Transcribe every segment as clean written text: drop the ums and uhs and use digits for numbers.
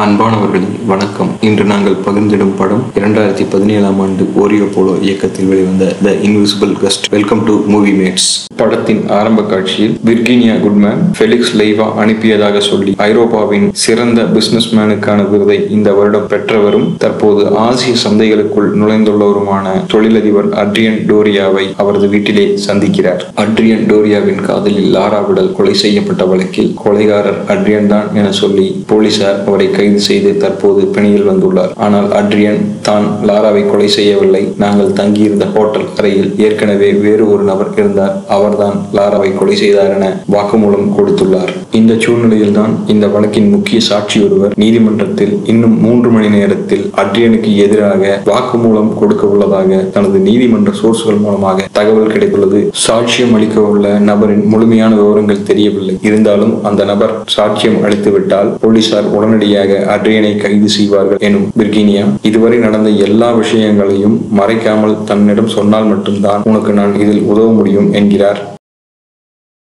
அன்பானவர்களே வணக்கம். இன்று நாங்கள் பகிர்ந்திடும் படம் 2017ஆம் ஆண்டு ஓரியோ போலோ இயக்கத்தில் வெளிவந்த the invisible guest. Welcome to movie mates. படத்தின் ஆரம்ப காட்சியில் விர்கீனியா குட்மேன் ஃபெலிக்ஸ் லைவா அனுப்பியதாக சொல்லி ஐரோப்பாவின் சிறந்த பிசினஸ் மேனுக்கான விருதை இந்த வருடம் பெற்றவரும் தற்போது ஆசிய சந்தைகளுக்குள் நுழைந்துள்ளவருமான தொழிலதிபர் அட்ரியன் டோரியாவை அவரது வீட்டிலே சந்திக்கிறார். அட்ரியன் டோரியாவின் காதலில் லாரா விடல் கொலை செய்யப்பட்ட வழக்கில் கொலைகாரர் அட்ரியன் தான் என சொல்லி போலீசார் அவரை கைது செய்து தற்போது பிணையில் வந்துள்ளார். ஆனால் அட்ரியன் தான் லாராவை கொலை செய்யவில்லை, நாங்கள் தங்கியிருந்த ஹோட்டல் அறையில் ஏற்கனவே வேறு ஒரு நபர் இருந்தார், அவர்தான் லாராவை கொலை செய்தார் என வாக்குமூலம் கொடுத்துள்ளார். இந்த சூழ்நிலையில் தான் இந்த வழக்கின் முக்கிய சாட்சி ஒருவர் நீதிமன்றத்தில் இன்னும் 3 மணி நேரத்தில் அட்ரியனுக்கு எதிராக வாக்குமூலம் கொடுக்க உள்ளதாக தனது நீதிமன்ற சோர்ஸ்கள் மூலமாக தகவல் கிடைத்துள்ளது. சாட்சியம் அளிக்க உள்ள நபரின் முழுமையான விவரங்கள் தெரியவில்லை. இருந்தாலும் அந்த நபர் சாட்சியம் அளித்துவிட்டால் போலீசார் உடனடியாக அட்ரியனை கைது செய்வார்கள் எனும் விர்கீனியா இதுவரை நடந்த எல்லா விஷயங்களையும் மறைக்காமல் தன்னிடம் சொன்னால் மட்டும்தான் உனக்கு நான் இதில் உதவ முடியும் என்கிறார்.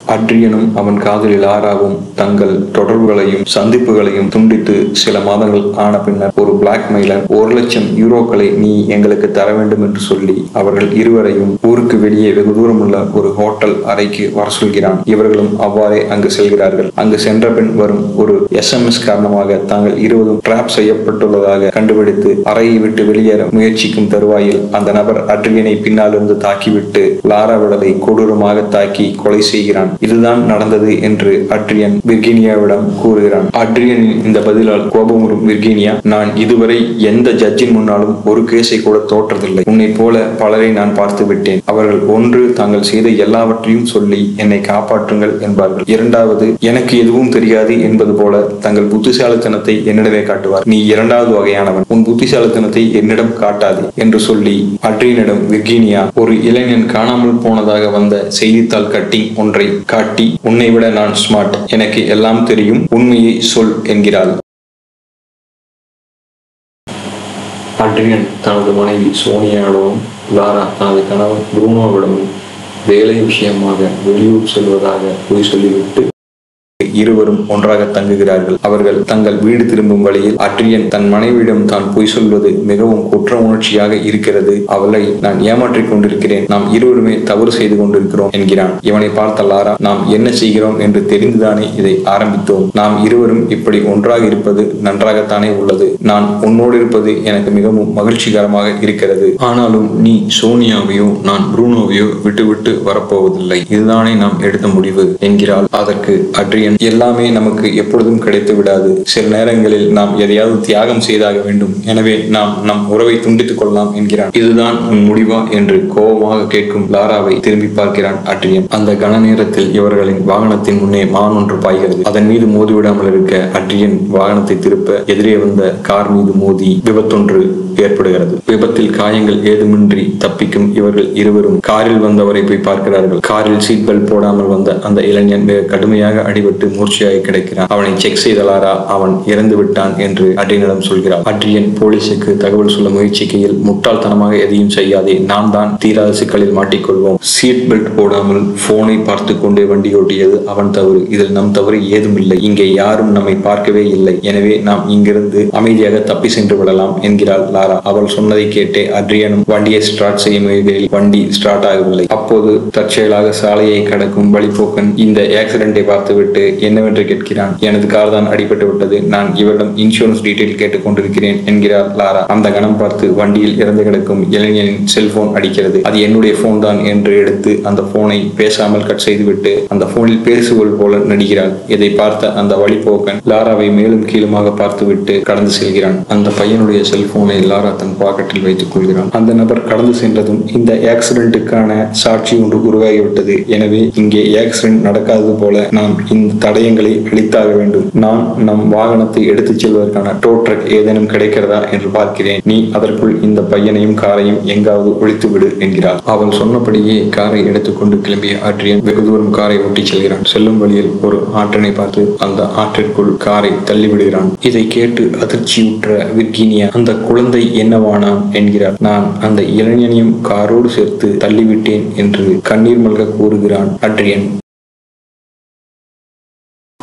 அட்ரியனும் அவன் காதலி லாராவும் தங்கள் தொடர்புகளையும் சந்திப்புகளையும் துண்டித்து சில மாதங்கள் ஆன பின்னர் ஒரு பிளாக்மெயிலர் 1,00,000 யூரோக்களை நீ எங்களுக்கு தர வேண்டும் என்று சொல்லி அவர்கள் இருவரையும் ஊருக்கு வெளியே வெகு தூரம் உள்ள ஒரு ஹோட்டல் அறைக்கு வர சொல்கிறான். இவர்களும் அவ்வாறே அங்கு செல்கிறார்கள். அங்கு சென்ற பின் வரும் ஒரு SMS காரணமாக தாங்கள் இருவரும் டிராப் செய்யப்பட்டுள்ளதாக கண்டுபிடித்து அறையை விட்டு வெளியேற முயற்சிக்கும் தருவாயில் அந்த நபர் அட்ரியனை பின்னாலிருந்து தாக்கிவிட்டு லாரா விடலை கொடூரமாக தாக்கி கொலை செய்கிறான். இதுதான் நடந்தது என்று அட்ரியன் விர்கீனியாவிடம் கூறுகிறான். அட்ரியனின் இந்த பதிலால் கோபமுறும் விர்கீனியா, நான் இதுவரை எந்த ஜட்ஜின் முன்னாலும் ஒரு கேஸை கூட தோற்றதில்லை. உன்னை போல பலரை நான் பார்த்து விட்டேன். அவர்கள் ஒன்று தாங்கள் செய்த எல்லாவற்றையும் சொல்லி என்னை காப்பாற்றுங்கள் என்பார்கள். இரண்டாவது, எனக்கு எதுவும் தெரியாது என்பது போல தங்கள் புத்திசாலித்தனத்தை என்னிடமே காட்டுவார். நீ இரண்டாவது வகையானவன், உன் புத்திசாலித்தனத்தை என்னிடம் காட்டாது என்று சொல்லி அட்ரியனிடம் விர்கீனியா ஒரு இளைஞன் காணாமல் போனதாக வந்த செய்தித்தாள் கட்டிங் ஒன்றை காட்டி, உன்னை விட நான் ஸ்மார்ட், எனக்கு எல்லாம் தெரியும், உண்மையை சொல் என்கிறாள். அட்ரியன் தனது மனைவி சோனியாவிடமும் லாரா தனது கணவன் புரூனோவிடமும் வேலை விஷயமாக வெளியூர் செல்வதாக பொய் சொல்லிவிட்டு இருவரும் ஒன்றாக தங்குகிறார்கள். அவர்கள் தங்கள் வீடு திரும்பும் வழியில் அட்ரியன் தன் மனைவியிடம் தான் பொய் சொல்வது மிகவும் குற்ற உணர்ச்சியாக இருக்கிறது, அவளை நான் ஏமாற்றிக் கொண்டிருக்கிறேன், நாம் இருவருமே தவறு செய்து கொண்டிருக்கிறோம் என்கிறான். இவனை பார்த்த லாரா, நாம் என்ன செய்கிறோம் என்று தெரிந்துதானே இதை ஆரம்பித்தோம், நாம் இருவரும் இப்படி ஒன்றாக இருப்பது நன்றாகத்தானே உள்ளது, நான் உன்னோடு இருப்பது எனக்கு மிகவும் மகிழ்ச்சிகரமாக இருக்கிறது, ஆனாலும் நீ சோனியாவையோ நான் புரூனோவையோ விட்டு வரப்போவதில்லை, இதுதானே நாம் எடுத்த முடிவு என்கிறாள். அதற்கு அட்ரியன், எல்லாமே நமக்கு எப்பொழுதும் கிடைத்து விடாது, சில நேரங்களில் நாம் எதையாவது தியாகம் செய்தாக வேண்டும், எனவே நாம் நம் உறவை துண்டித்துக் கொள்ளலாம் என்கிறான். இதுதான் உன் முடிவா என்று கோபமாக கேட்கும் லாராவை திரும்பி பார்க்கிறான் அட்ரியன். அந்த கன நேரத்தில் இவர்களின் வாகனத்தின் முன்னே மான் ஒன்று பாய்கிறது. அதன் மீது மோதிவிடாமல் இருக்க அட்ரியன் வாகனத்தை திருப்ப எதிரே வந்த கார் மீது மோதி விபத்தொன்று ஏற்படுகிறது. விபத்தில் காயங்கள் ஏதுமின்றி தப்பிக்கும் இவர்கள் இருவரும் காரில் வந்தவரை போய் பார்க்கிறார்கள். காரில் சீட் பெல்ட் போடாமல் வந்த அந்த இளைஞன் மிக கடுமையாக அடிபட்டு மூர்ச்சையாகி கிடைக்கிறான். அவனை செக் செய்த லாரா அவன் இறந்து விட்டான் என்று அட்ரியனிடம் சொல்கிறார். அட்ரியன் போலீசுக்கு தகவல் சொல்ல முயற்சிக்கையில், முட்டாள்தனமாக எதையும் செய்யாதே, நாம் தான் தீராத சிக்கலில் மாட்டிக்கொள்வோம், சீட் பெல்ட் போடாமல் போனை பார்த்து கொண்டே வண்டி ஓட்டியது அவன் தவறு, இதில் நம் தவறு ஏதும் இல்லை, இங்கே யாரும் நம்மை பார்க்கவே இல்லை, எனவே நாம் இங்கிருந்து அமைதியாக தப்பி சென்று விடலாம் என்கிறாள் லாரா. அவள் சொன்னதை கேட்டே அட்ரியனும் வண்டியை ஸ்டார்ட் செய்ய முயற்சியில் வண்டி ஸ்டார்ட் ஆகவில்லை. அப்போது தற்செயலாக சாலையை கடக்கும் வழிபோக்கன் இந்த ஆக்சிடென்டை பார்த்துவிட்டு என்னவென்று கேட்கிறான். எனது கார் தான் அடிபட்டு விட்டது, நான் இவரிடம் இன்சூரன்ஸ் டீடைல் கேட்டுக் கொண்டிருக்கிறேன் என்கிறார் லாரா. அந்த கணம் பார்த்து வண்டியில் இறந்து கிடக்கும் இளைஞனின் செல்போன் அடிக்கிறது. அது என்னுடைய போன் தான் என்று எடுத்து அந்த போனை பேசாமல் கட் செய்துவிட்டு அந்த போனில் பேசுவது போல நடிக்கிறாள். இதை பார்த்த அந்த வழிபோக்கன் லாராவை மேலும் கீழுமாக பார்த்துவிட்டு கடந்து செல்கிறான். அந்த பையனுடைய செல்போனை லாரா தன் பாக்கெட்டில் வைத்துக் கொள்கிறான். அந்த நபர் கடந்து சென்றதும் இந்த ஆக்சிடென்ட்டுக்கான சாட்சி ஒன்று உருவாகிவிட்டது, எனவே இங்கே ஆக்சிடென்ட் நடக்காதது போல நாம் இந்த தடயங்களை அளித்தாக வேண்டும், நான் நம் வாகனத்தை எடுத்துச் செல்வதற்கான டோ ட்ரக் ஏதேனும் கிடைக்கிறதா என்று பார்க்கிறேன், நீ அதற்குள் இந்த பையனையும் காரையும் எங்காவது ஒழித்து விடு என்கிறார். அவள் சொன்னபடியே காரை எடுத்துக்கொண்டு கிளம்பிய அட்ரியன் வெகு தூரம் காரை ஓட்டி செல்கிறான். செல்லும் வழியில் ஒரு ஆற்றினை பார்த்து அந்த ஆற்றிற்குள் காரை தள்ளிவிடுகிறான். இதை கேட்டு அதிர்ச்சியுற்ற விர்கீனியா, அந்த குழந்தை என்னவானான் என்கிறார். நான் அந்த இளைஞனையும் காரோடு சேர்த்து தள்ளிவிட்டேன் என்று கண்ணீர் மல்க கூறுகிறான் அட்ரியன்.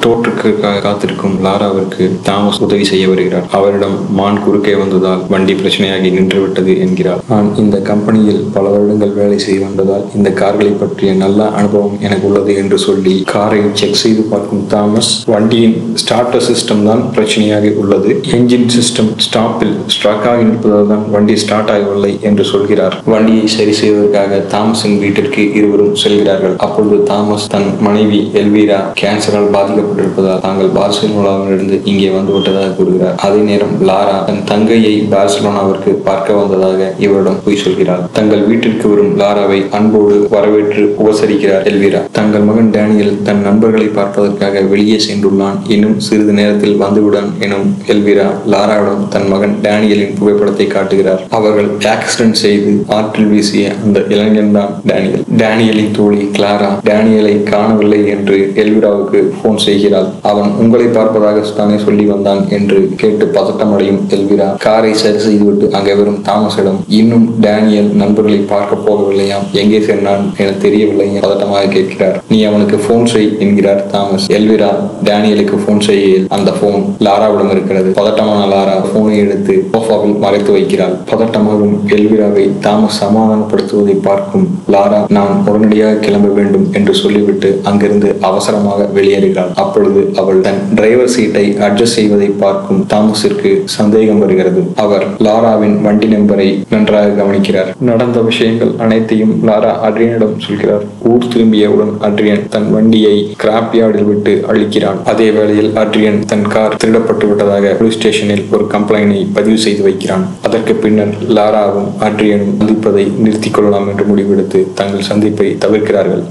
தோற்றுக்காக காத்திருக்கும் லாராவிற்கு தாமஸ் உதவி செய்ய வருகிறார். அவரிடம் மான் குறுக்கே வந்ததால் வண்டி பிரச்சனையாகி நின்றுவிட்டது என்கிறார். நான் இந்த கம்பெனியில் பல வருடங்கள் வேலை செய்து வந்ததால் இந்த கார்களை பற்றிய நல்ல அனுபவம் எனக்கு உள்ளது என்று சொல்லி காரை செக் செய்து பார்க்கும் தாமஸ், வண்டியின் ஸ்டார்டர் சிஸ்டம் தான் பிரச்சனையாக உள்ளது, என்ஜின் சிஸ்டம் ஸ்டாப்பில் ஸ்ட்ரக் ஆகி நிற்பதால் தான் வண்டி ஸ்டார்ட் ஆகவில்லை என்று சொல்கிறார். வண்டியை சரி செய்வதற்காக தாமஸின் வீட்டிற்கு இருவரும் செல்கிறார்கள். அப்பொழுது தாமஸ் தன் மனைவி எல்வீரா கேன்சரால் பாதிக்கப்பட்டிருப்பதால் தாங்கள் பார்சிலோனாவிலிருந்து இங்கே வந்துவிட்டதாக கூறுகிறார். அதே நேரம் லாரா தன் தங்கையை பார்சிலோனாவிற்கு பார்க்க வந்ததாக இவரிடம் போய் சொல்கிறார். தங்கள் வீட்டிற்கு வரும் லாராவை அன்போடு வரவேற்று உபசரிக்கிறார் எல்வீரா. தங்கள் மகன் டேனியல் தன் நண்பர்களை பார்ப்பதற்காக வெளியே சென்றுள்ளான், இன்னும் சிறிது நேரத்தில் வந்துவிடான் எனும் எல்வீரா லாராவிடம் தன் மகன் டேனியலின் புகைப்படத்தை காட்டுகிறார். அவர்கள் ஆக்சிடென்ட் செய்து ஆற்றில் வீசிய அந்த இளைஞன் தான் டேனியல். டேனியலின் தோழி கிளாரா டேனியலை காணவில்லை என்று எல்வீராவுக்கு போன் செய்கிறாள். அவன் உங்களை பார்ப்பதாக தானே சொல்லி வந்தான் என்று கேட்டு பதட்டமடையும் எல்வீரா காரை சரி செய்துவிட்டு அங்கே வரும் தாமஸிடம், இன்னும் டேனியல் நண்பர்களை பார்க்க போகவில்லையாம், எங்கே சென்றான் என தெரியவில்லை பதட்டமாக கேட்கிறார். நீ அவனுக்கு போன் செய் என்கிறார் தாமஸ். எல்வீரா டேனியலுக்கு போன் செய்ய அந்த போன் லாராவிடம் இருக்கிறது. பதட்டமான லாரா போனை எடுத்து சோஃபாவில் மறைத்து வைக்கிறாள். பதட்டமாகும் எல்வீராவை தாமஸ் சமாதானப்படுத்துவதை பார்க்கும் லாரா, நான் உடனடியாக கிளம்ப வேண்டும் என்று சொல்லிவிட்டு அங்கிருந்து அவசரமாக வெளியேறுகிறாள். அப்பொழுது அவள் தன் டிரைவர் சீட்டை அட்ஜஸ்ட் செய்வதை பார்க்கும் தாமஸிற்கு சந்தேகம் வருகிறது. அவர் லாராவின் வண்டி நம்பரை நன்றாக கவனிக்கிறார். நடந்த விஷயங்கள் அனைத்தையும் லாரா அட்ரியனிடம் சொல்கிறார். ஊர் திரும்பியவுடன் அட்ரியன் தன் வண்டியை ஸ்கிராப் யார்டில் விட்டு அழிக்கிறான். அதே வேளையில் அட்ரியன் தன் கார் திருடப்பட்டு விட்டதாக போலீஸ் ஸ்டேஷனில் ஒரு கம்ப்ளைண்டை பதிவு செய்து வைக்கிறான். அதற்கு பின்னர் லாராவும் அட்ரியனும் சந்திப்பதை நிறுத்திக் கொள்ளலாம் என்று முடிவெடுத்து தங்கள் சந்திப்பை தவிர்க்கிறார்கள்.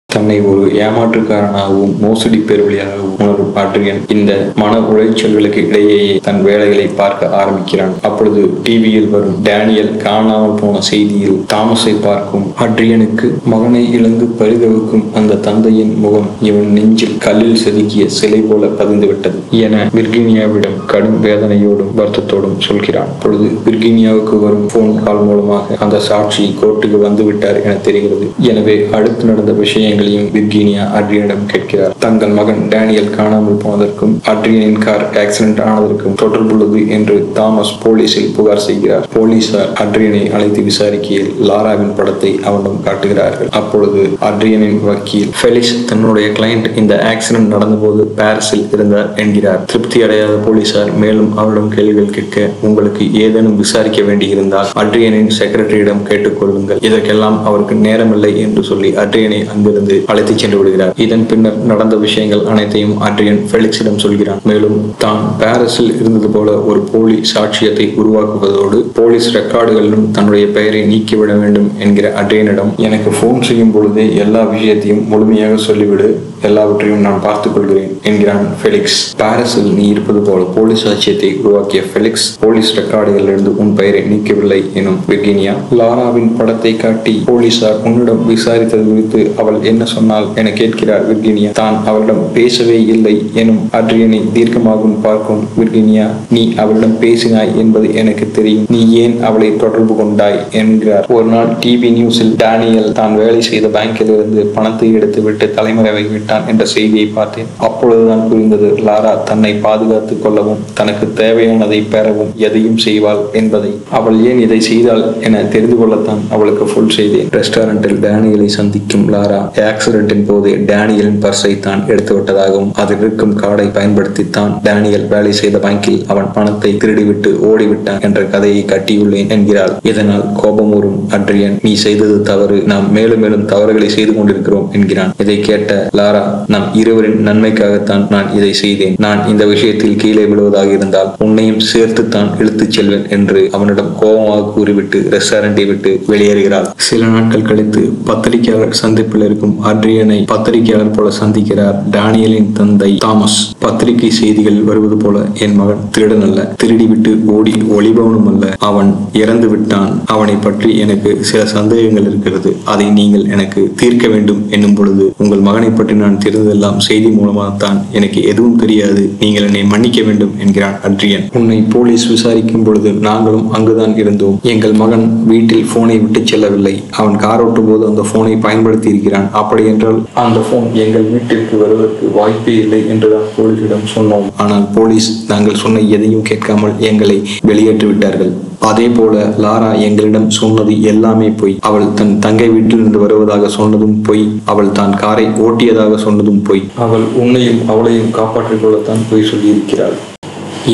தன்னை ஒரு ஏமாற்றுக்காரனாகவும் மோசடி பேர்வழியாகவும் உணரும் அட்ரியன் இந்த மன உளைச்சல்களுக்கு இடையேயே தன் வேலைகளை பார்க்க ஆரம்பிக்கிறான். அப்பொழுது டிவியில் வரும் டேனியல் காணாமல் போன செய்தியில் தாமஸை பார்க்கும் அட்ரியனுக்கு மகனை இழந்து பரிதவிக்கும் அந்த தந்தையின் முகம் இவன் நெஞ்சில் கல்லில் செதுக்கிய சிலை போல பதிந்துவிட்டது என விர்கீனியாவிடம் கடும் வேதனையோடும் வருத்தத்தோடும் சொல்கிறான். அப்பொழுது விர்கீனியாவுக்கு வரும் போன் கால் மூலமாக அந்த சாட்சி கோர்ட்டுக்கு வந்துவிட்டார் என தெரிகிறது. எனவே அடுத்து நடந்த விஷயங்கள் விர்கீனியா அட்ரியனிடம் கேட்கிறார். தங்கள் மகன் டேனியல் காணாமல் போனதற்கும் அட்ரியனின் கார் ஆக்சிடென்ட் ஆனதற்கும் தொடர்புள்ளது என்று தாமஸ் போலீசில் புகார் செய்கிறார். போலீசார் அட்ரியனை அழைத்து விசாரிக்கையில் லாராவின் படத்தை அவனிடம் காட்டுகிறார்கள். அப்பொழுது அட்ரியனின் வக்கீல் ஃபெலிக்ஸ் தன்னுடைய கிளையண்ட் இந்த ஆக்சிடென்ட் நடந்தபோது பாரிஸில் இருந்தார் என்கிறார். திருப்தி அடையாத போலீசார் மேலும் அவரிடம் கேள்விகள் கேட்க, உங்களுக்கு ஏதேனும் விசாரிக்க வேண்டியிருந்தால் அட்ரியனின் செக்ரட்டரியிடம் கேட்டுக்கொள்ளுங்கள், இதற்கெல்லாம் அவருக்கு நேரமில்லை என்று சொல்லி அட்ரியனை அங்கிருந்து அழைத்து சென்று விடுகிறார். இதன் பின்னர் நடந்த விஷயங்கள் அனைத்தையும் அட்ரியன் ஃபெலிக்ஸிடம் சொல்கிறான். மேலும் தான் பாரிஸில் இருந்தது போல ஒரு போலி சாட்சியத்தை உருவாக்குவதோடு போலீஸ் ரெக்கார்டுகளிலும் தன்னுடைய பெயரை நீக்கிவிட வேண்டும் என்கிற அட்ரியனிடம், எனக்கு போன் செய்யும் பொழுதே எல்லா விஷயத்தையும் முழுமையாக சொல்லிவிடு, எல்லாவற்றையும் நான் பார்த்துக் கொள்கிறேன் என்கிறான் ஃபெலிக்ஸ். பாரிஸில் நீ இருப்பது போல போலீஸ் சாட்சியத்தை உருவாக்கிய ஃபெலிக்ஸ் போலீஸ் ரெக்கார்டுகளிலிருந்து உன் பெயரை நீக்கவில்லை எனும் விர்கீனியா. லாராவின் படத்தை காட்டி போலீசார் உன்னிடம் விசாரித்தது குறித்து அவள் என்ன சொன்னால் என கேட்கிறார் விர்கீனியா. தான் அவளிடம் பேசவே இல்லை எனும் அட்ரியனை தீர்க்கமாகவும் பார்க்கும் விர்கீனியா, நீ அவளிடம் பேசினாய் என்பது எனக்கு தெரியும், நீ ஏன் அவளை தொடர்பு கொண்டாய் என்கிறார். ஒரு நாள் டிவி நியூஸில் டேனியல் தான் வேலை செய்த பேங்கில் இருந்து பணத்தை எடுத்துவிட்டு தலைமறைவாகிவிட்டான் என்ற செய்தியை பார்த்தேன். அப்பொழுதுதான் புரிந்தது லாரா தன்னை பாதுகாத்துக் கொள்ளவும் தனக்கு தேவையானதை பெறவும் எதையும் செய்வாள் என்பதை. அவள் ஏன் இதை செய்தாள் என தெரிந்து கொள்ளத்தான் அவளுக்கு ஃபுல் செய்தேன். ரெஸ்டாரண்டில் டேனியலை சந்திக்கும் லாரா ஆக்சிடென்டின் போது டேனியலின் பர்ஸை தான் எடுத்து விட்டதாகவும் அதில் இருக்கும் கார்டை பயன்படுத்தி தான் டேனியல் வேலை செய்த பேங்கில் அவன் பணத்தை திருடிவிட்டு ஓடிவிட்டான் என்ற கதையை கட்டியுள்ளேன் என்கிறாள். இதனால் கோபமூறும் அட்ரியன், நீ செய்தது தவறு, நாம் மேலும் மேலும் தவறுகளை செய்து கொண்டிருக்கிறோம் என்கிறான். இதை கேட்ட லாரா, நம் இருவரின் நன்மைக்காகத்தான் நான் இதை செய்தேன், நான் இந்த விஷயத்தில் கீழே விழுவதாக இருந்தால் உன்னையும் சேர்த்து தான் இழுத்துச் செல்வேன் என்று அவனிடம் கோபமாக கூறிவிட்டு ரெஸ்டாரண்டை விட்டு வெளியேறுகிறாள். சில நாட்கள் கழித்து பத்திரிகையாளர் சந்திப்பில் இருக்கும் அட்ரியனை பத்திரிகையாளர் போல சந்திக்கிறார் டேனியலின் தந்தை தாமஸ். பத்திரிகை செய்திகள் வருவது போல, என் மகன் திருடன் அல்ல, திருடிவிட்டு ஓடி ஒளிபவனும் அல்ல, அவன் இறந்து விட்டான், அவனை பற்றி எனக்கு சில சந்தேகங்கள் இருக்கிறது, அதை நீங்கள் எனக்கு தீர்க்க வேண்டும் என்னும் பொழுது உங்கள் மகனை பற்றி நான் நான் தெரிந்ததெல்லாம் செய்தி மூலமாகத்தான். எனக்கு எதுவும் தெரியாது. நீங்கள் என்னை மன்னிக்க வேண்டும் என்கிறான் அட்ரியன். உன்னை போலீஸ் விசாரிக்கும் பொழுது நாங்களும் அங்குதான் இருந்தோம். எங்கள் மகன் வீட்டில் போனை விட்டு செல்லவில்லை. அவன் கார் ஓட்டும் போது அந்த போனை பயன்படுத்தி இருக்கிறான். அப்படி என்றால் அந்த போன் எங்கள் வீட்டிற்கு வருவதற்கு வாய்ப்பே இல்லை என்றுதான் போலீசிடம் சொன்னோம். ஆனால் போலீஸ் நாங்கள் சொன்ன எதையும் கேட்காமல் எங்களை வெளியேற்றி விட்டார்கள். அதே போல லாரா எங்களிடம் சொன்னது எல்லாமே பொய். அவள் தன் தங்கை வீட்டிலிருந்து வருவதாக சொன்னதும் பொய். அவள் தான் காரை ஓட்டியதாக சொன்னதும் பொய். அவள் உன்னையும் அவளையும் காப்பாற்றிக் கொள்ளத்தான் பொய் சொல்லியிருக்கிறாள்.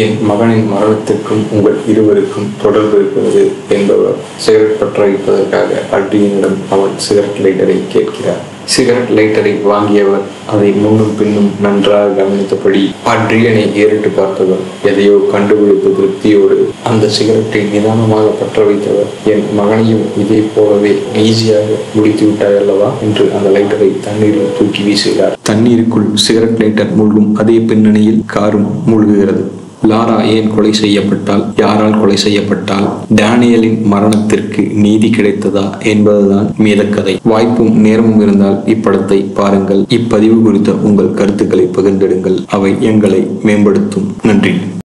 என் மகனின் மரணத்திற்கும் உங்கள் இருவருக்கும் தொடர்பு இருக்கிறது என்பவர் சிகரெட் பற்ற வைப்பதற்காக அட்ரியனிடம் அவள் சிகரெட் லைட்டரை கேட்கிறார். சிகரெட் லைட்டரை வாங்கியவர் அதை முன்னும் பின்னும் நன்றாக கவனித்தபடி அட்ரியனை ஏறிட்டு பார்த்தவர் எதையோ கண்டுபிடித்த திருப்தியோடு அந்த சிகரெட்டை நிதானமாக பற்ற வைத்தவர், என் மகனையும் இதே போலவே ஈஸியாக முடித்து விட்டாய் அல்லவா என்று அந்த லைட்டரை தண்ணீரில் தூக்கி வீசுகிறார். தண்ணீருக்குள் சிகரெட் லைட்டர் மூழ்கும் அதே பின்னணியில் காரும் மூழ்குகிறது. லாரா ஏன் கொலை செய்யப்பட்டால், யாரால் கொலை செய்யப்பட்டால், டேனியலின் மரணத்திற்கு நீதி கிடைத்ததா என்பதுதான் மீதக்கதை. வாய்ப்பும் நேரமும் இருந்தால் இப்படத்தை பாருங்கள். இப்பதிவு குறித்த உங்கள் கருத்துக்களை பகிர்ந்திடுங்கள். அவை எங்களை மேம்படுத்தும். நன்றி.